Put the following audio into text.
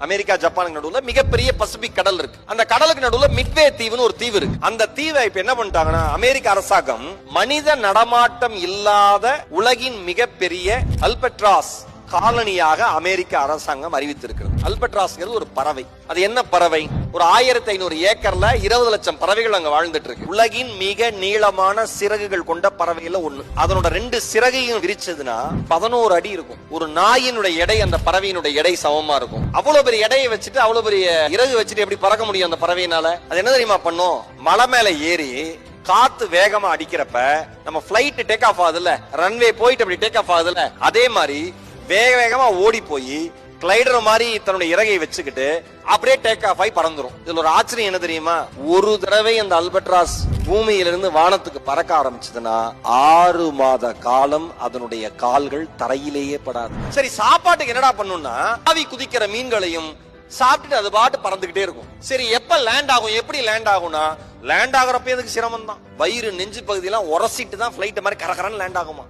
America ஜப்பானுக்கு நடுவுல மிகப்பெரிய பசிபிக் கடல் இருக்கு. அந்த கடலுக்கு நடுவுல மிட்வே தீவுன்னு ஒரு தீவு இருக்கு. அந்த தீவை இப்ப என்ன பண்ணிட்டாங்கன்னா அமெரிக்க அரசாங்கம் மனித நடமாட்டம் இல்லாத உலகின் மிகப்பெரிய அல்பட்ராஸ் காலனியாக அமெரிக்க அரசாங்கம் அறிவித்திருக்கிறது. அல்பட்ராஸ்ங்கிறது ஒரு பறவை. அது என்ன பறவை? ஒரு 1500 ஏக்கர்ல 20 லட்சம் பறவைகள் அங்க வாழ்ந்துட்டு இருக்கு. உலகின் மிக நீளமான சிறகுகள் கொண்ட பறவையில ஒண்ணு. அதனோட 2 சிறகையும் விரிச்சதுன்னா 11 அடி இருக்கும். ஒரு நாயினுடைய எடை அந்த பறவையினுடைய எடை சமமா இருக்கும். அவ்வளவு பெரிய எடையை வச்சுட்டு அவ்வளவு பெரிய இறகு வச்சுட்டு எப்படி பறக்க முடியும் அந்த பறவையினால? அது என்ன தெரியுமா பண்ணும்? மலை மேல ஏறி காத்து வேகமா அடிக்கிறப்ப நம்ம பிளைட் டேக் ஆஃப் ஆகுதுல்ல, ரன்வே போயிட்டு அப்படி டேக் ஆஃப் ஆகுதுல்ல, அதே மாதிரி வேக வேகமா ஓடி போய் கிளைடர் மாதிரி தன்னுடைய இறகை வச்சுக்கிட்டு அப்படியே டேக் ஆஃப் ஆகி பறந்துரும். இதுல ஒரு ஆச்சரியம் என்ன தெரியுமா? ஒரு தடவை அந்த அல்பட்ராஸ் பூமியிலிருந்து வானத்துக்கு பறக்க ஆரம்பிச்சதுன்னா 6 மாத காலம் அதனுடைய கால்கள் தரையிலேயே படாது. சரி, சாப்பாட்டுக்கு என்னடா பண்ணும்னா ஆவி குதிக்கிற மீன்களையும் சாப்பிட்டுட்டு அது பாட்டு பறந்துகிட்டே இருக்கும். சரி, எப்ப லேண்ட் ஆகும்? எப்படி லேண்ட் ஆகும்னா லேண்ட் ஆகுறப்ப எதுக்கு சிரமம் தான். வயிறு நெஞ்சு பகுதியெல்லாம் உரசிட்டு தான் பிளைட் மாதிரி கரகரன்னு லேண்ட் ஆகுமா.